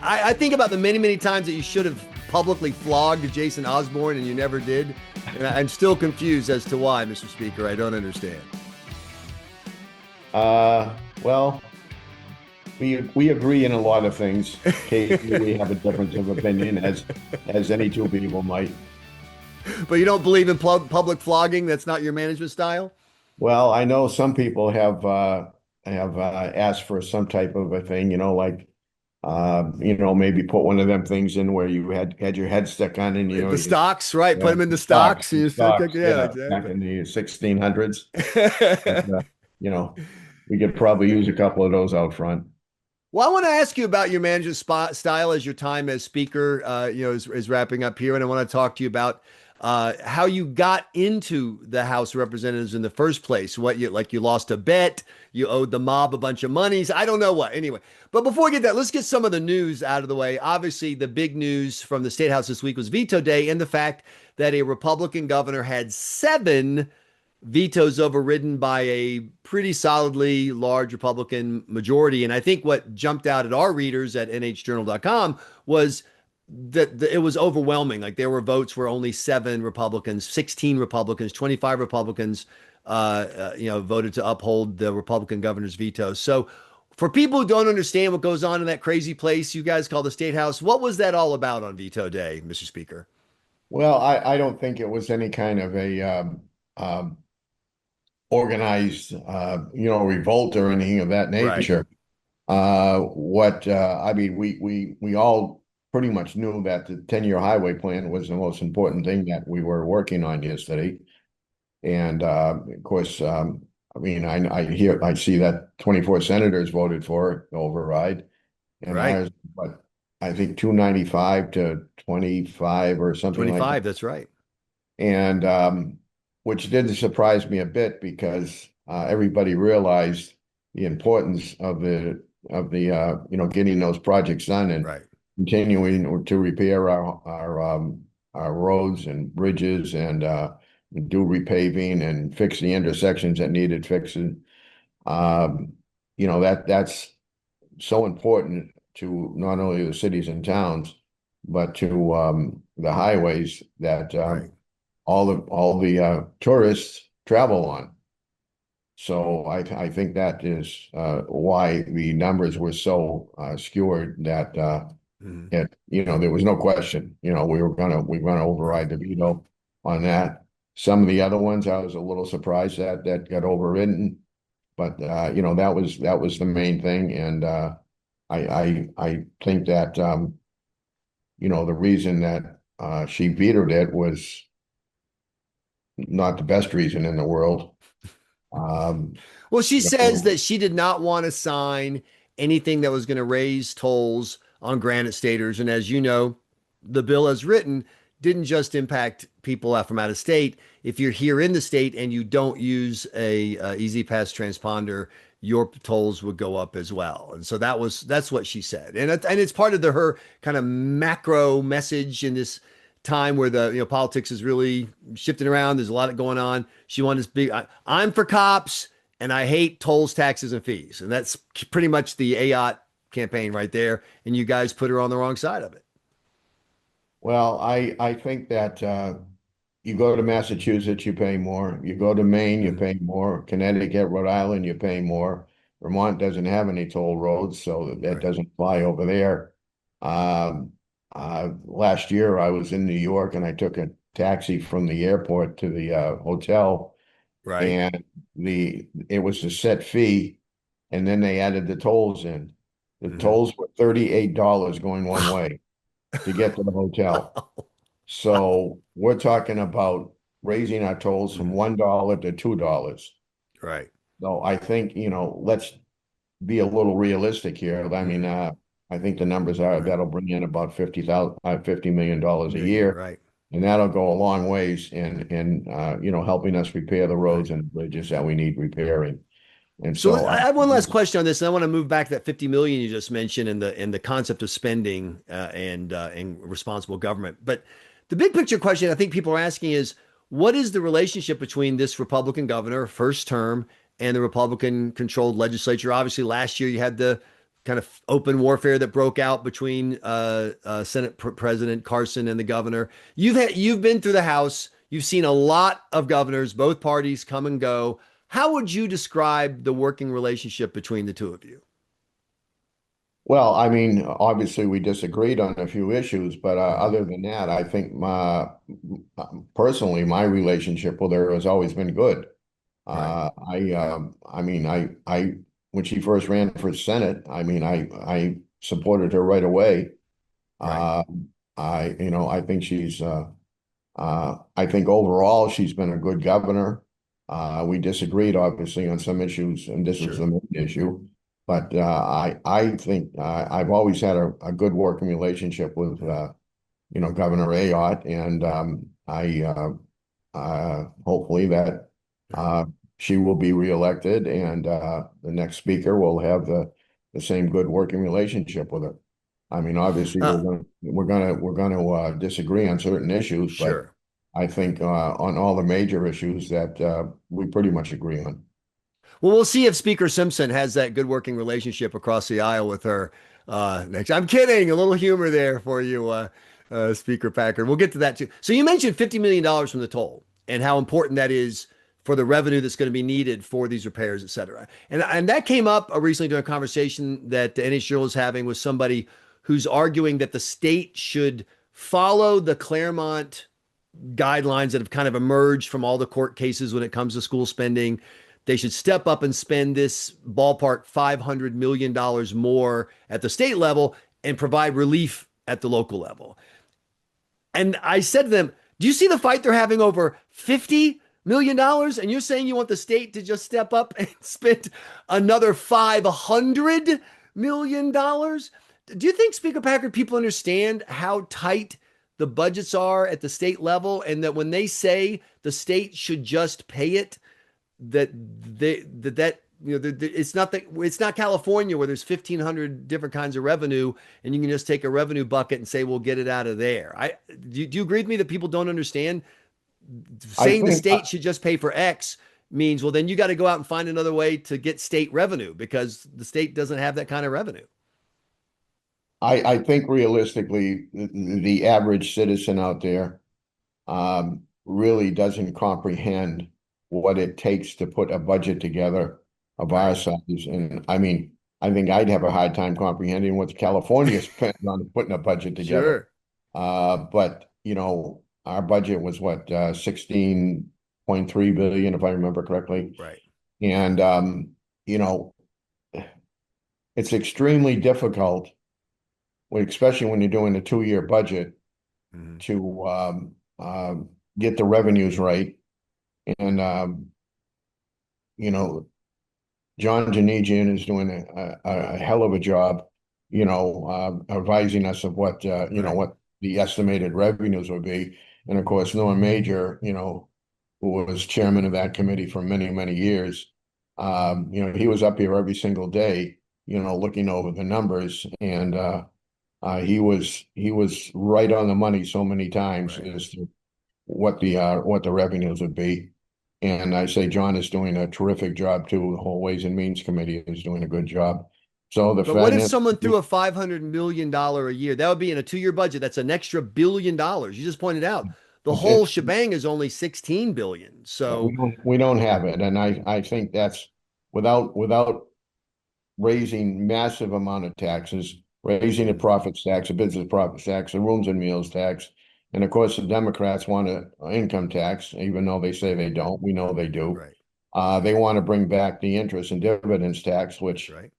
I think about the many, many times that you should have publicly flogged Jason Osborne and you never did. And I'm still confused as to why, Mr. Speaker. I don't understand. Well, we agree in a lot of things. Occasionally we have a difference of opinion, as any two people might. But you don't believe in public flogging? That's not your management style? Well, I know some people have asked for some type of a thing, like maybe put one of them things in where you had your head stuck on, and the stocks, right? Put them in the stocks. Yeah, exactly. back in the 1600s. And, we could probably use a couple of those out front. Well, I want to ask you about your management style as your time as speaker, is wrapping up here, and I want to talk to you about how you got into the House of Representatives in the first place. You lost a bet, you owed the mob a bunch of monies. I don't know what. Anyway, but before we get that, let's get some of the news out of the way. Obviously, the big news from the State House this week was Veto Day and the fact that a Republican governor had 7 vetoes overridden by a pretty solidly large Republican majority. And I think what jumped out at our readers at NHJournal.com was that it was overwhelming. Like there were votes where only 7 Republicans, 16 Republicans, 25 Republicans, voted to uphold the Republican governor's veto. So for people who don't understand what goes on in that crazy place you guys call the State House, what was that all about on Veto Day, Mr. Speaker? Well, I don't think it was any kind of a organized, revolt or anything of that nature. Right. We all pretty much knew that the 10-year highway plan was the most important thing that we were working on yesterday. And of course, I see that 24 senators voted for it, override. And right. I think 295 to 25 or something 25, like that. That's right. And which did surprise me a bit because everybody realized the importance of getting those projects done and right. continuing to repair our roads and bridges and do repaving and fix the intersections that needed fixing. That's so important to not only the cities and towns, but to the highways that right. all the tourists travel on. So I think that is why the numbers were so skewed that there was no question. We were gonna override the veto on that. Some of the other ones I was a little surprised that got overridden, but that was the main thing. And I think that the reason that she vetoed it was not the best reason in the world. Well, she says that she did not want to sign anything that was going to raise tolls on granite staters. And as you know, the bill as written didn't just impact people from out of state. If you're here in the state and you don't use a Easy Pass transponder, your tolls would go up as well. And so that's what she said. And it's part of her kind of macro message in this time where the politics is really shifting around. There's a lot going on. She wanted to be, I'm for cops and I hate tolls, taxes, and fees. And that's pretty much the Ayotte campaign right there. And you guys put her on the wrong side of it. Well, I think that you go to Massachusetts, you pay more. You go to Maine, you pay more. Connecticut, Rhode Island, you pay more. Vermont doesn't have any toll roads, so that right. doesn't fly over there. Last year I was in New York and I took a taxi from the airport to the hotel, right. And it was a set fee, and then they added the tolls in. The tolls were $38 going one way to get to the hotel. So we're talking about raising our tolls from $1 to $2. Right. So I think, let's be a little realistic here. I mean, I think the numbers are that'll bring in about $50 million a year. Right. And that'll go a long ways in helping us repair the roads and bridges that we need repairing. And so I have one last question on this, and I want to move back to that 50 million you just mentioned and the concept of spending and responsible government. But the big picture question I think people are asking is, what is the relationship between this Republican governor, first term, and the Republican controlled legislature? Obviously, last year you had the kind of open warfare that broke out between Senate President Carson and the governor. You've been through the House. You've seen a lot of governors, both parties come and go. How would you describe the working relationship between the two of you? Well, I mean, obviously we disagreed on a few issues, but Mhm. other than that, I think personally, my relationship with her has always been good. Right, I mean, when she first ran for Senate, I mean, I supported her right away. right, Uh, I think I think overall she's been a good governor. We disagreed obviously on some issues, and this was sure. the main issue. But I think I've always had a good working relationship with Governor Ayotte, and hopefully that uh, she will be reelected, and the next speaker will have the same good working relationship with her. I mean, obviously, Uh, we're gonna disagree on certain issues, but sure. I think on all the major issues that we pretty much agree on. Well, we'll see if Speaker Simpson has that good working relationship across the aisle with her next. I'm kidding. A little humor there for you, Speaker Packard. We'll get to that too. So you mentioned $50 million from the toll and how important that is for the revenue that's going to be needed for these repairs, et cetera. And that came up recently during a conversation that the NHJournal is having with somebody who's arguing that the state should follow the Claremont guidelines that have kind of emerged from all the court cases when it comes to school spending. They should step up and spend this ballpark $500 million more at the state level and provide relief at the local level. And I said to them, do you see the fight they're having over $50 million? And you're saying you want the state to just step up and spend another $500 million? Do you think, Speaker Packard, people understand how tight the budgets are at the state level, and that when they say the state should just pay it, that it's not California where there's 1,500 different kinds of revenue and you can just take a revenue bucket and say we'll get it out of there. Do you agree with me that people don't understand I saying the think state should just pay for X means, well, then you got to go out and find another way to get state revenue because the state doesn't have that kind of revenue. I think realistically, the average citizen out there really doesn't comprehend what it takes to put a budget together of our Right. size. And I mean, I think I'd have a hard time comprehending what California spent on putting a budget together. Sure. But our budget was what 16.3 billion, if I remember correctly. Right. And you know, it's extremely difficult, especially when you're doing a 2-year budget, Mhm. to get the revenues right. And you know, John Janigian is doing a hell of a job, advising us of what Right. what the estimated revenues would be. And of course, Norm Major, who was chairman of that committee for many, many years, he was up here every single day, looking over the numbers, and he was right on the money so many times Right. as to what the revenues would be. And I say John is doing a terrific job too. The whole Ways and Means Committee is doing a good job. So the But what if finance, someone threw a $500 million a year? That would be in a 2-year budget. That's an extra $1 billion. You just pointed out the whole it's shebang is only 16 billion. So we don't have it, and I think that's without raising massive amount of taxes, raising the profits tax, the business profits tax, the rooms and meals tax, and of course the Democrats want an income tax, even though they say they don't. We know they do. right, They want to bring back the interest and dividends tax, which right,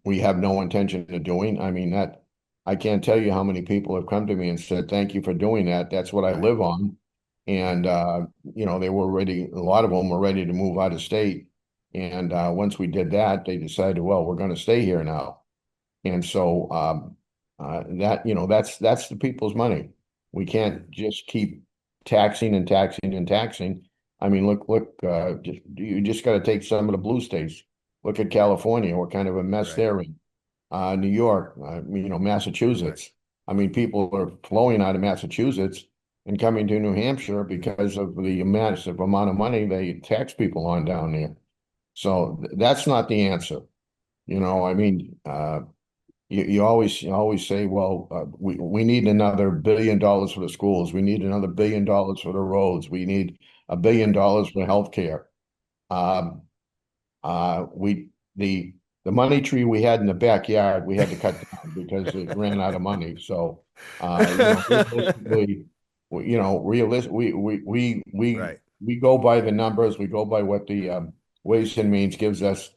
we have no intention of doing. I mean, that I can't tell you how many people have come to me and said, "Thank you for doing that. That's what I right. live on." And Mhm. they were ready. A lot of them were ready to move out of state. And once we did that, they decided, well, we're going to stay here now. And so that's the people's money. We Mhm. can't just keep taxing and taxing and taxing. I mean, look, you just got to take some of the blue states. Look at California, what kind of a mess Right, they're in. New York, right. Massachusetts. I mean, people are flowing out of Massachusetts and coming to New Hampshire Mhm. because of the massive amount of money they tax people on down there. So that's not the answer. I mean, you always say, well, we need another $1 billion for the schools. We need another $1 billion for the roads. We need $1 billion for healthcare. Um, we the money tree we had in the backyard, we had to cut down because it ran out of money. So, realistically, Right, we go by the numbers. We go by what the Ways and Means gives us,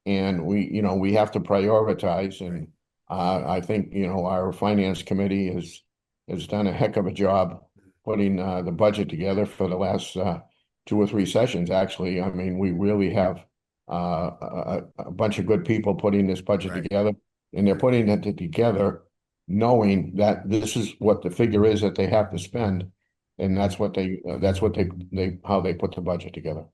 and we have to prioritize. right. And I think our finance committee has done a heck of a job putting the budget together for the last 2 or 3 sessions. Actually, I mean, we really have a bunch of good people putting this budget Right. together, and they're putting it together knowing that this is what the figure is that they have to spend, and that's what they how they put the budget together.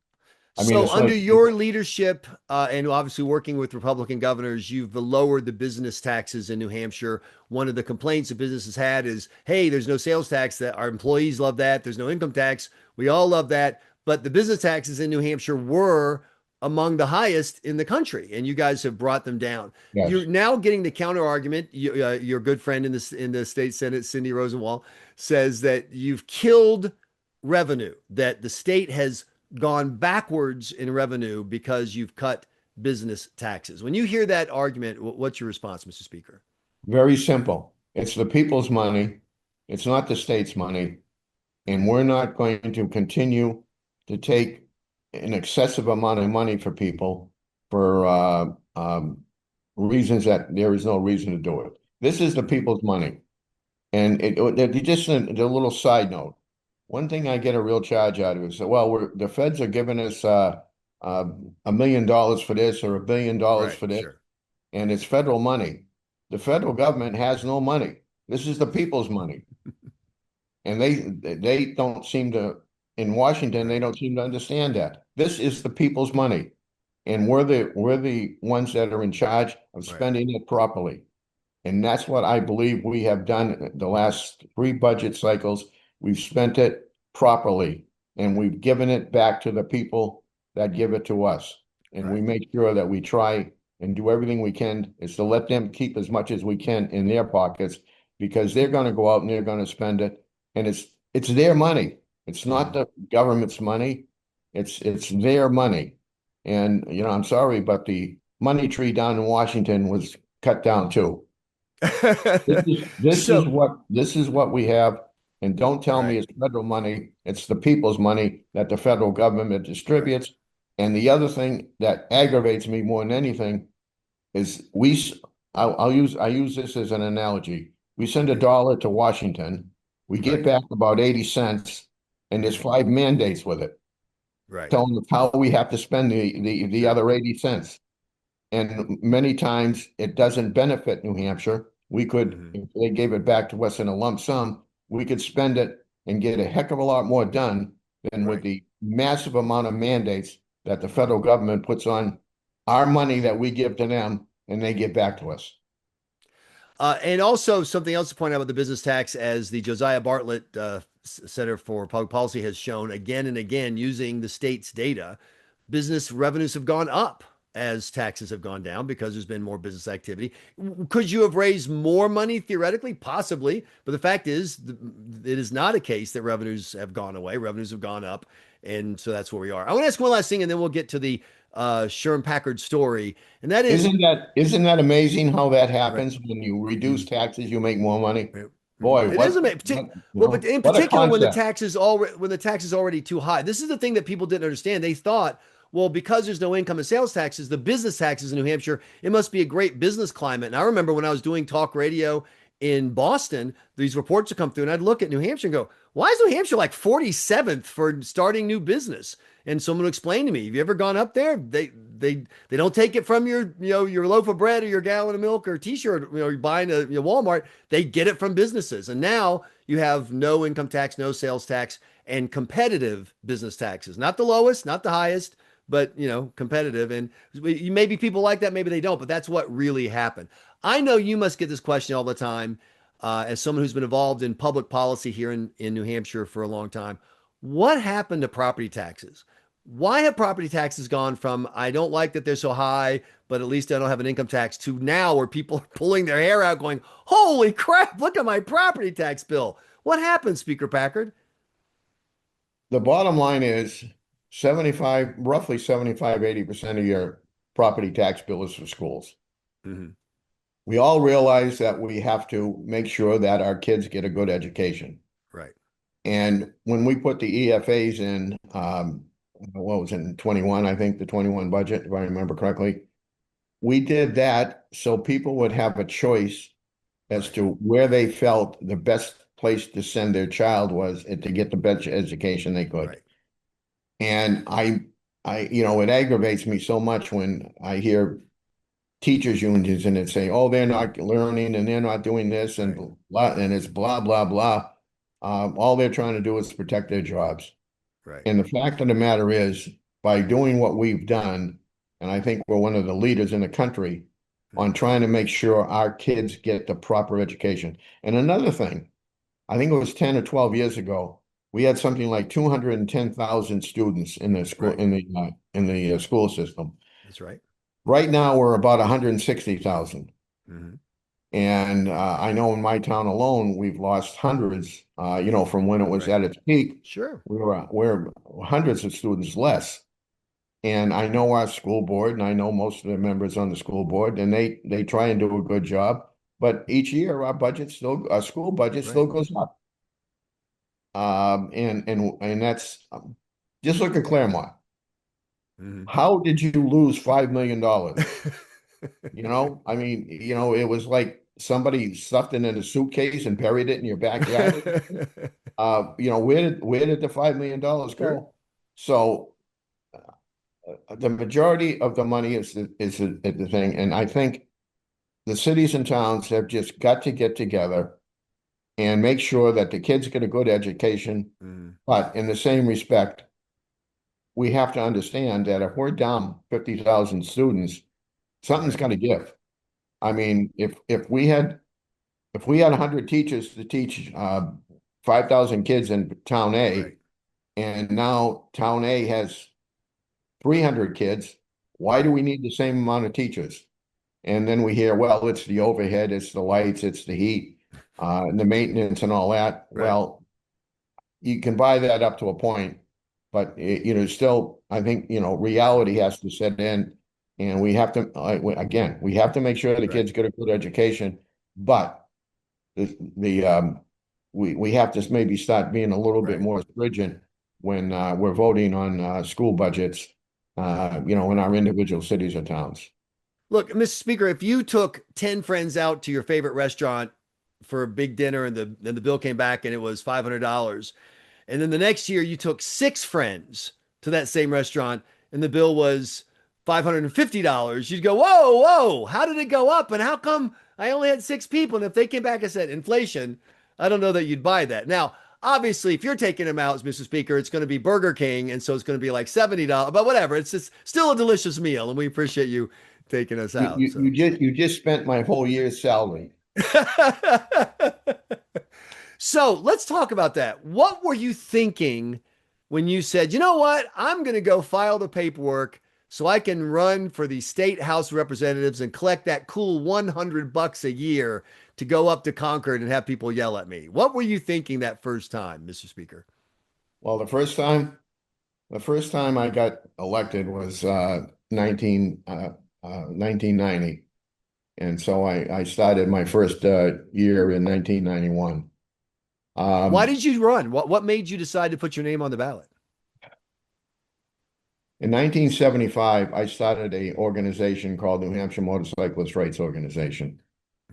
I mean, So, it's under like, your leadership, and obviously working with Republican governors, you've lowered the business taxes in New Hampshire. One of the complaints that businesses had is, hey, there's no sales tax. That our employees love that. There's no income tax. We all love that. But the business taxes in New Hampshire were among the highest in the country, and you guys have brought them down. You're yes, now getting the counter argument. Your good friend in the state senate, Cindy Rosenwald, says that you've killed revenue, that the state has gone backwards in revenue because you've cut business taxes. When you hear that argument, what's your response, Mr. Speaker? very simple. It's the people's money. It's not the state's money, and we're not going to continue to take an excessive amount of money for people for reasons that there is no reason to do it. This is the people's money. And just a little side note. One thing I get a real charge out of is that, well, the feds are giving us $1 million for this or $1 billion Right, for this, sure. and it's federal money. The federal government has no money. This is the people's money, and they don't seem to in Washington. They Right, don't seem to understand that this is the people's money, and we're the ones that are in charge of right. spending it properly. And that's what I believe we have done the last 3 budget cycles. We've spent it properly, and we've given it back to the people that give it to us. And we Right. make sure that we try and do everything we can is to let them keep as much as we can in their pockets, because they're going to go out and they're going to spend it. And it's their money. It's not Mhm. the government's money. It's their money. And I'm sorry, but the money tree down in Washington was cut down too. This is this is So, what this is what we have, and don't tell me right, it's federal money. It's the people's money that the federal government right. distributes. And the other thing that aggravates me more than anything is I use this as an analogy. We send $1 to Washington, we get Right. back about 80 cents, and there's Mhm. 5 mandates with it, Right. telling us how we have to spend the Sure. other 80 cents. And many times it doesn't benefit New Hampshire. We could, Mhm. if they gave it back to us in a lump sum, we could spend it and get a heck of a lot more done than with Right. the massive amount of mandates that the federal government puts on our money that we give to them and they give back to us. And also something else to point out about the business tax, as the Josiah Bartlett Center for Public Policy has shown again and again, using the state's data, business revenues have gone up as taxes have gone down because there's been more business activity. Could you have raised more money theoretically? Possibly. But the fact is, it is not a case that revenues have gone away. Revenues have gone up. And so that's where we are. I want to ask one last thing, and then we'll get to the Sherman Packard story. And that is, Isn't that amazing how that right. happens? When you reduce Mhm. taxes, you make more money. Right. Mhm. Boy, It is amazing. Well, but in what a particular, concept. when the tax is already too high, this is the thing that people didn't understand. They thought, well, because there's no income and sales taxes, the business taxes in New Hampshire, it must be a great business climate. And I remember when I was doing talk radio in Boston, these reports would come through, and I'd look at New Hampshire and go, why is New Hampshire like 47th for starting new business? And someone would explain to me, have you ever gone up there? They don't take it from your loaf of bread or your gallon of milk or t-shirt, you're buying a Walmart. They get it from businesses. And now you have no income tax, no sales tax, and competitive business taxes. Not the lowest, not the highest, but competitive. And maybe people like that, maybe they don't, but that's what really happened. I know you must get this question all the time, as someone who's been involved in public policy here in New Hampshire for a long time. What happened to property taxes? Why have property taxes gone from, I don't like that they're so high, but at least I don't have an income tax, to now where people are pulling their hair out going, holy crap, look at my property tax bill. What happened, Speaker Packard? The bottom line is 75, roughly 75, 80% of your property tax bill is for schools. Mhm. We all realize that we have to make sure that our kids get a good education. Right. And when we put the EFAs in, what was it, in 21, I think the 21 budget, if I remember correctly, we did that so people would have a choice as Right. to where they felt the best place to send their child was and to get the best education they could. Right. And it aggravates me so much when I hear teachers unions and it say, oh, they're not learning and they're not doing this and Right. blah, and it's blah, blah, blah. All they're trying to do is protect their jobs. Right. And the fact of the matter is, by doing what we've done, and I think we're one of the leaders in the country on Mhm. trying to make sure our kids get the proper education. And another thing, I think it was 10 or 12 years ago, we had something like 210,000 students in the school Right. in the school system. That's right. Right now, we're about 160,000. Mhm. And I know in my town alone, we've lost hundreds, from when it was Right. at its peak, Sure. we're hundreds of students less. And I know our school board, and I know most of the members on the school board, and they try and do a good job. But each year, our school budget Right. still goes up. And that's just look at Claremont. Mhm. How did you lose $5 million? I mean, it was like somebody stuffed it in a suitcase and buried it in your backyard. Where did the $5 million Sure. go? So the majority of the money is the thing, and I think the cities and towns have just got to get together and make sure that the kids get a good education. Mhm. But in the same respect, we have to understand that if we're down 50,000 students, something's Right. got to give. I mean, if we had 100 teachers to teach 5,000 kids in Town A, Right. and now Town A has 300 kids, why do Right. we need the same amount of teachers? And then we hear, well, it's the overhead, it's the lights, it's the heat, and the maintenance and all that. Right. Well, you can buy that up to a point, but still, I think, reality has to set in, and we have to, again, we have to make sure the Right. kids get a good education, but we have to maybe start being a little bit Right. more stringent when we're voting on school budgets, in our individual cities or towns. Look, Mr. Speaker, if you took 10 friends out to your favorite restaurant for a big dinner and the bill came back and it was $500, and then the next year you took 6 friends to that same restaurant and the bill was $550, you'd go, whoa, whoa, how did it go up? And how come I only had 6 people? And if they came back and said inflation, I don't know that you'd buy that. Now, obviously, if you're taking them out, Mr. Speaker, it's going to be Burger King. And so it's going to be like $70, but whatever. It's just still a delicious meal. And we appreciate you taking us You, out. you, you So. just you just spent my whole year's salary. So let's talk about that. What were you thinking when you said, you know what? I'm going to go file the paperwork so I can run for the state House of Representatives and collect that cool $100 a year to go up to Concord and have people yell at me. What were you thinking that first time, Mr. Speaker? Well, the first time I got elected was 1990. And so I started my first year in 1991. Why Um, did you run? What made you decide to put your name on the ballot? in 1975, I started a organization called New Hampshire Motorcyclist Rights Organization.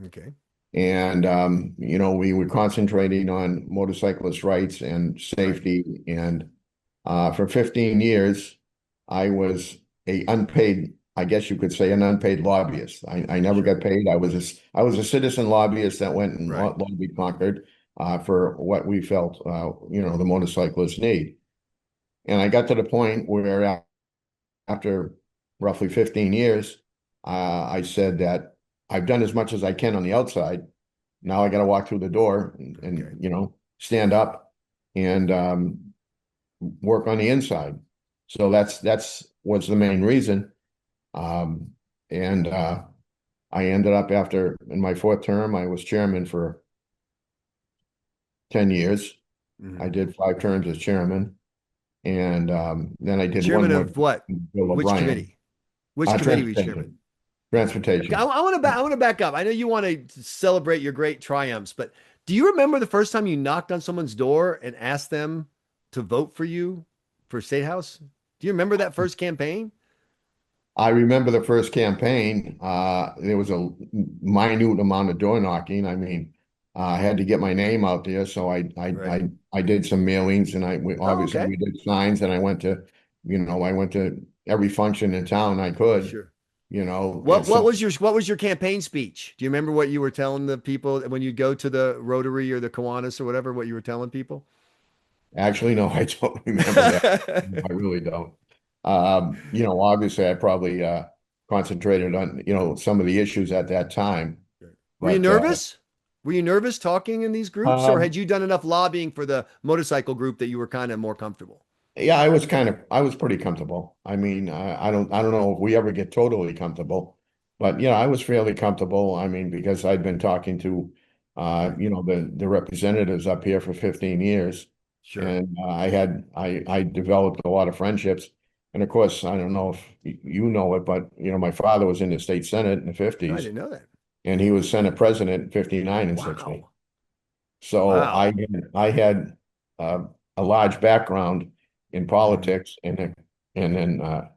Okay. And, we were concentrating on motorcyclist rights and Right. safety. And for 15 years, I was a unpaid, I guess you could say, an unpaid lobbyist. I never Sure. got paid. I was a citizen lobbyist that went and Right. lobbied Concord for what we felt, the motorcyclists need. And I got to the point where after roughly 15 years, I said that I've done as much as I can on the outside. Now I got to walk through the door and, Okay. stand up and work on the inside. So that's was the main reason. Um, and I ended up after in my fourth term, I was chairman for 10 years. I Mhm. did 5 terms as chairman, and then I did one Chairman more of what? Bill Which O'Brien. committee? Which committee were you chairman? Transportation, Okay. Okay, transportation. I want to back. I want to back up. I know you want to celebrate your great triumphs, but do you remember the first time you knocked on someone's door and asked them to vote for you for state house? Do you remember that first campaign? I remember the first campaign. There was a minute amount of door knocking. I mean, I had to get my name out there, so Right. I did some mailings, and Oh, obviously okay. we did signs, and I went to every function in town I could, Sure. and so What was your campaign speech? Do you remember what you were telling the people when you go to the Rotary or the Kiwanis or whatever, what you were telling people? actually, no, I don't remember that. I really don't. Obviously, I probably concentrated on some of the issues at that time, Were you but nervous? Were you nervous talking in these groups, or um, had you done enough lobbying for the motorcycle group that you were kind of more comfortable? yeah, I was pretty comfortable. I mean, I don't know if we ever get totally comfortable, but I was fairly comfortable. I mean, because I'd been talking to, Right. the representatives up here for 15 years, Sure. and I developed a lot of friendships. And of course, I don't know if you know it, but my father was in the state senate in the I 50s, didn't know that. and he was senate president in 59 and 60. Wow. So Wow. I had a large background in Mhm. politics, and then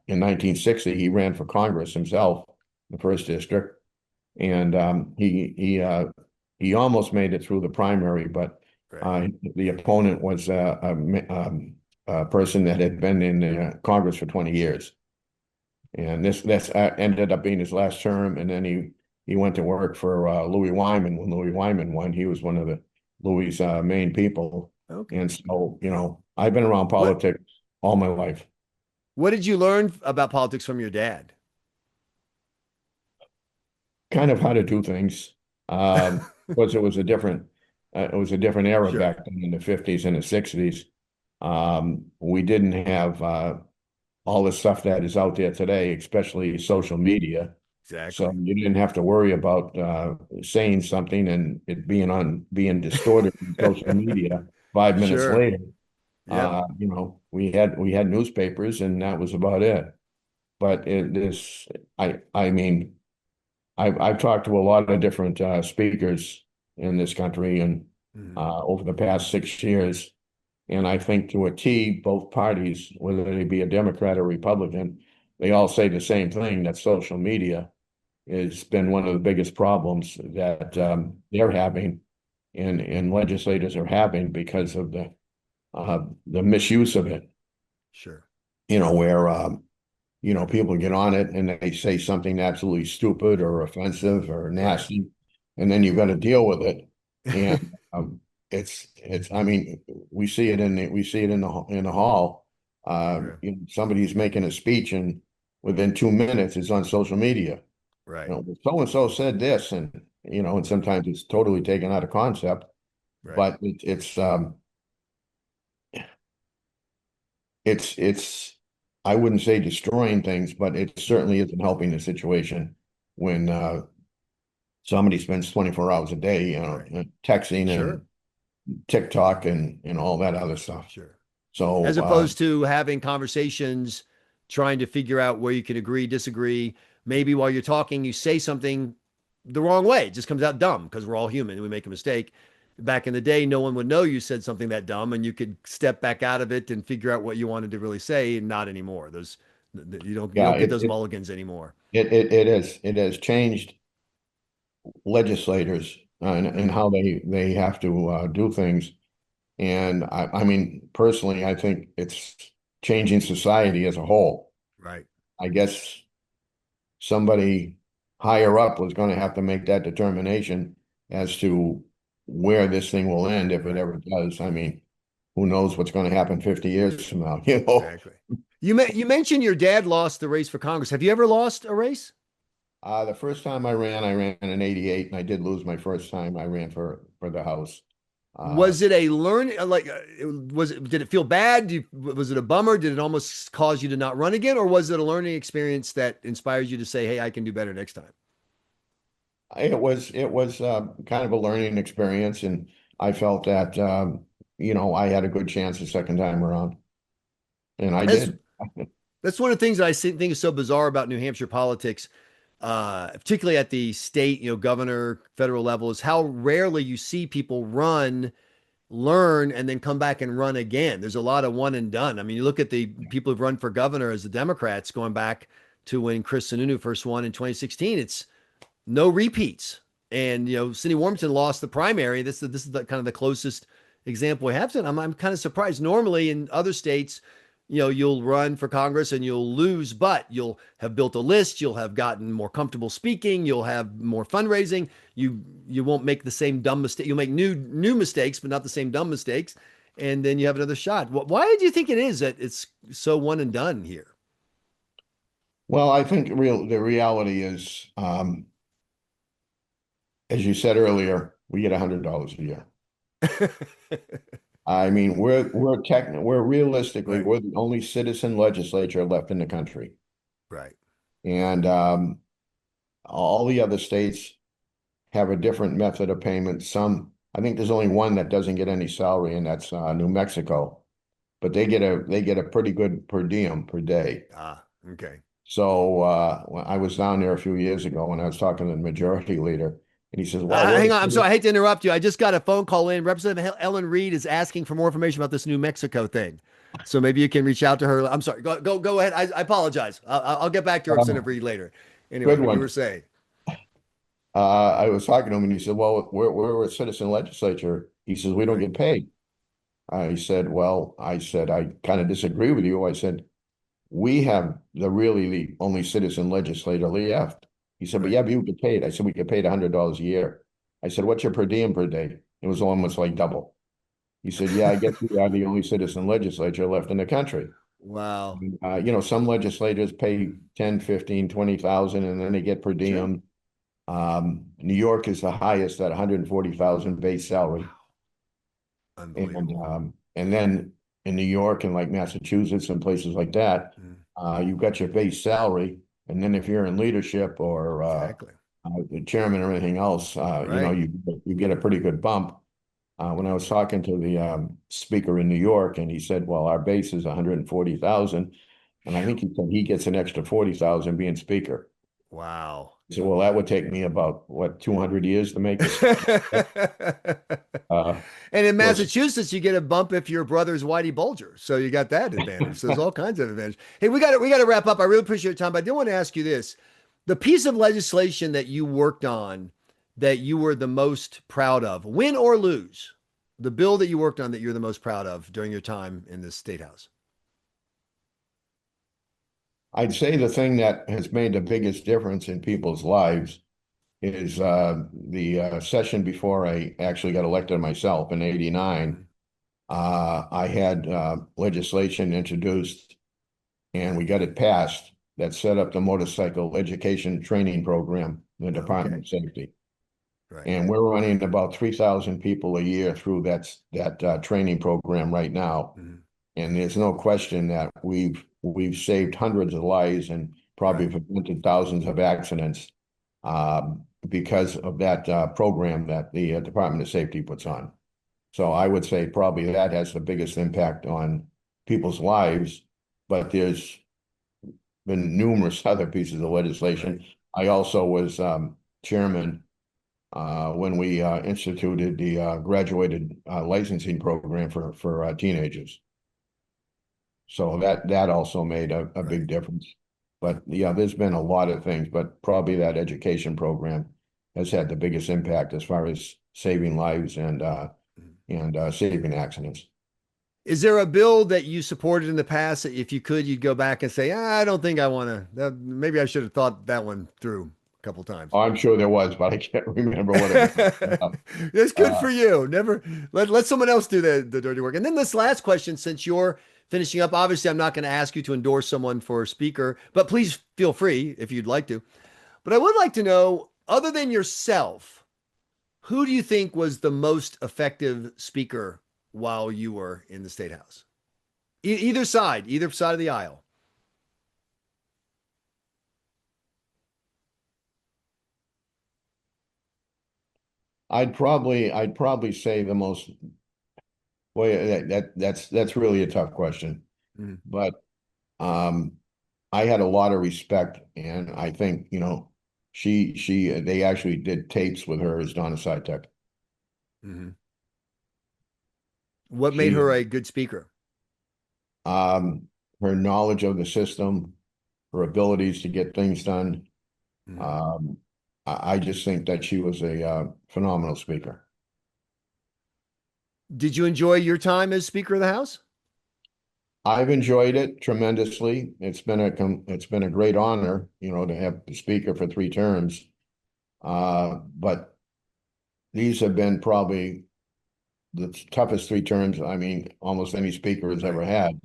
in 1960 he ran for Congress himself, the first district, and he almost made it through the primary, but Right. the opponent was a person that had been in Congress for 20 years, and this ended up being his last term, and then he went to work for Louis Wyman. When Louis Wyman won, he was one of the Louis main people, Okay. and so I've been around What politics all my life. What did you learn about politics from your dad? Kind of how to do things, because it was a different era Sure. back then in the 50s and the 60s. We didn't have all the stuff that is out there today, especially social media. So Exactly. you didn't have to worry about saying something and it being distorted in social media 5 minutes Sure. later. Yep. We had newspapers and that was about it. But I mean, I've talked to a lot of different speakers in this country and Mhm. over the past 6 years, and I think to a T, both parties, whether they be a Democrat or Republican, they all say the same thing, that social media has been one of the biggest problems that Right. they're having and legislators are having because of the misuse of it. Sure. Where people get on it and they say something absolutely stupid or offensive or Right. nasty, and then you've got to deal with it. And it's I mean, we see it in the hall. Sure. Somebody's making a speech and within 2 minutes it's on social media. Right. So and so said this, and and sometimes it's totally taken out of concept, Right. but it's I wouldn't say destroying things, but it certainly isn't helping the situation when somebody spends 24 hours a day, Right. texting and Sure. TikTok and all that other stuff. Sure. As So opposed to having conversations, trying to figure out where you can agree, disagree. Maybe while you're talking, you say something the wrong way. It just comes out dumb because we're all human and we make a mistake. Back in the day, no one would know you said something that dumb and you could step back out of it and figure out what you wanted to really say. And not anymore. Those you yeah, don't get those mulligans anymore. it has changed legislators and Mhm. how they have to do things. And I mean, personally, I think it's changing society as a whole. Right. I guess somebody higher up was going to have to make that determination as to where this thing will end if it Right. ever does. I mean, who knows what's going to happen 50 years from now, Exactly. You mentioned your dad lost the race for Congress. Have you ever lost a race? The first time I ran in '88, and I did lose my first time I ran for the House. Was it a learn did it feel bad? Was it a bummer? Did it almost cause you to not run again? Or was it a learning experience that inspires you to say, hey, I can do better next time? It was kind of a learning experience, and I felt that I had a good chance the second time around, and I That's did. that's one of the things that think is so bizarre about New Hampshire politics, particularly at the state, governor, federal level, is how rarely you see people run, learn, and then come back and run again. There's a lot of one and done. I mean, you look at the people who've run for governor as the Democrats going back to when Chris Sununu first won in 2016. It's no repeats. And Cindy Warmington lost the primary. This is kind of the closest example we have to it. I'm kind of surprised. Normally in other states, you'll run for Congress and you'll lose, but you'll have built a list, you'll have gotten more comfortable speaking, you'll have more fundraising, you won't make the same dumb mistake. You'll make new mistakes, but not the same dumb mistakes, and then you have another shot. Why do you think it is that it's so one and done here? Well, I think the reality is, as you said earlier, we get $100 a year. I mean, we're realistically, Right. we're the only citizen legislature left in the country. Right. And all the other states have a different method of payment. I think there's only one that doesn't get any salary, and that's New Mexico. But they get a pretty good per diem per day. Ah, okay. So when I was down there a few years ago when I was talking to the majority leader, and he says, "Well, we're Hang the on. I'm sorry. I citizens." hate to interrupt you. I just got a phone call in. Representative Ellen Reed is asking for more information about this New Mexico thing. So maybe you can reach out to her. I'm sorry. Go ahead. I apologize. I'll get back to Representative Reed later. Anyway, Good but you were one. saying. I was talking to him, and he said, "Well, we're a citizen legislature." He says, "We don't Right. get paid." I said, "Well," I said, "I kind of disagree with you." I said, "We have the only citizen legislator left." He said, "But Right. yeah, but you get paid." I said, "We get paid $100 a year." I said, "What's your per diem per day?" It was almost like double. He said, "Yeah, I guess we are the only citizen legislature left in the country." Wow. Some legislators pay 10, 15, 20,000, and then they get per Sure. diem. New York is the highest at 140,000 base salary. And Unbelievable. and then in New York and like Massachusetts and places like that, Mm, you've got your base salary, and then if you're in leadership or exactly. the chairman or anything else, Right. you get a pretty good bump. When I was talking to the speaker in New York, and he said, "Well, our base is 140,000," and I think he said he gets an extra 40,000 being speaker. Wow. So, well, that would take me about what 200 years to make this. Uh, And in was Massachusetts, you get a bump if your brother's Whitey Bulger. So you got that advantage. So there's all kinds of advantage. Hey, we got to wrap up. I really appreciate your time, but I do want to ask you this. The piece of legislation that you worked on that you were the most proud of, win or lose, the bill that you worked on that you're the most proud of during your time in the state house. I'd say the thing that has made the biggest difference in people's lives is the session before I actually got elected myself in '89. Mhm. I had legislation introduced and we got it passed that set up the motorcycle education training program in the Department Okay. of Safety. Right. And we're running about 3,000 people a year through that training program right now. Mhm. And there's no question that we've saved hundreds of lives and probably Right. prevented thousands of accidents because of that program that the Department of Safety puts on. So I would say probably that has the biggest impact on people's lives, but there's been numerous other pieces of Right. legislation. I also was chairman when we instituted the graduated licensing program for teenagers. So that also made a Right. big difference. But yeah, there's been a lot of things, but probably that education program has had the biggest impact as far as saving lives Mhm. and saving accidents. Is there a bill that you supported in the past that if you could, you'd go back and say, I don't think I want to, maybe I should have thought that one through a couple times. Oh, I'm sure there was, but I can't remember what it was. It's good Uh, for you. Never let someone else do the dirty work. And then this last question, since you're finishing up, obviously I'm not going to ask you to endorse someone for speaker, but please feel free if you'd like to. But I would like to know, other than yourself, Who do you think was the most effective speaker while you were in the state house? Either side of the aisle. I'd probably say the most, boy, that's really a tough question. Mhm. But um I had a lot of respect, and I think, they actually did tapes with her as Donna Sytek. Mhm. What made She her a good speaker? um Her knowledge of the system, her abilities to get things done. Mhm. Um I just think that she was a phenomenal speaker. Did you enjoy your time as Speaker of the House? I've enjoyed it tremendously. It's been a great honor, to have the speaker for 3 terms. But these have been probably the toughest 3 terms, I mean, almost any speaker has Right. ever had.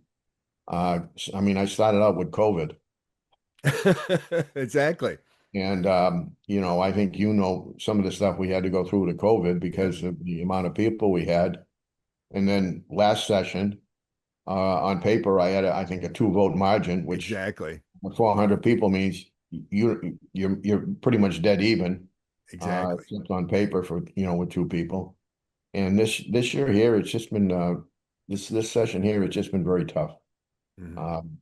I mean, I started out with COVID, Exactly. and I think some of the stuff we had to go through to COVID Yep. because of the amount of people we had. And then last session, on paper, I had, I think, a 2 vote margin, which Exactly. 400 people means you're pretty much dead even, Exactly. except on paper for, with 2 people. And this year here, it's just been this session here, it's just been very tough. Mhm. Um,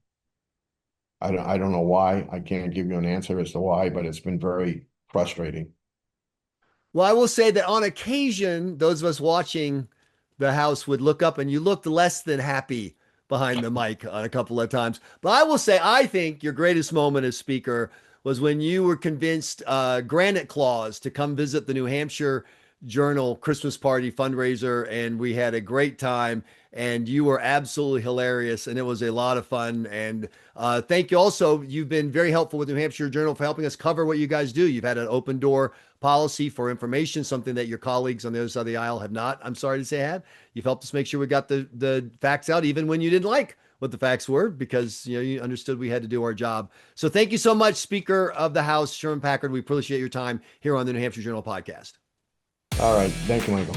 I don't know why. I can't give you an answer as to why, but it's been very frustrating. Well, I will say that on occasion, those of us watching the house would look up and you looked less than happy behind the mic on a couple of times. But I will say, I think your greatest moment as speaker was when you were convinced Granite Claus to come visit the New Hampshire Journal Christmas party fundraiser, and we had a great time. And you were absolutely hilarious, and it was a lot of fun. And thank you also. You've been very helpful with New Hampshire Journal for helping us cover what you guys do. You've had an open door policy for information, something that your colleagues on the other side of the aisle have not, I'm sorry to say, had. You've helped us make sure we got the facts out, even when you didn't like what the facts were, because you understood we had to do our job. So thank you so much, Speaker of the House Sherman Packard. We appreciate your time here on the New Hampshire Journal podcast. All right. Thank you, Michael.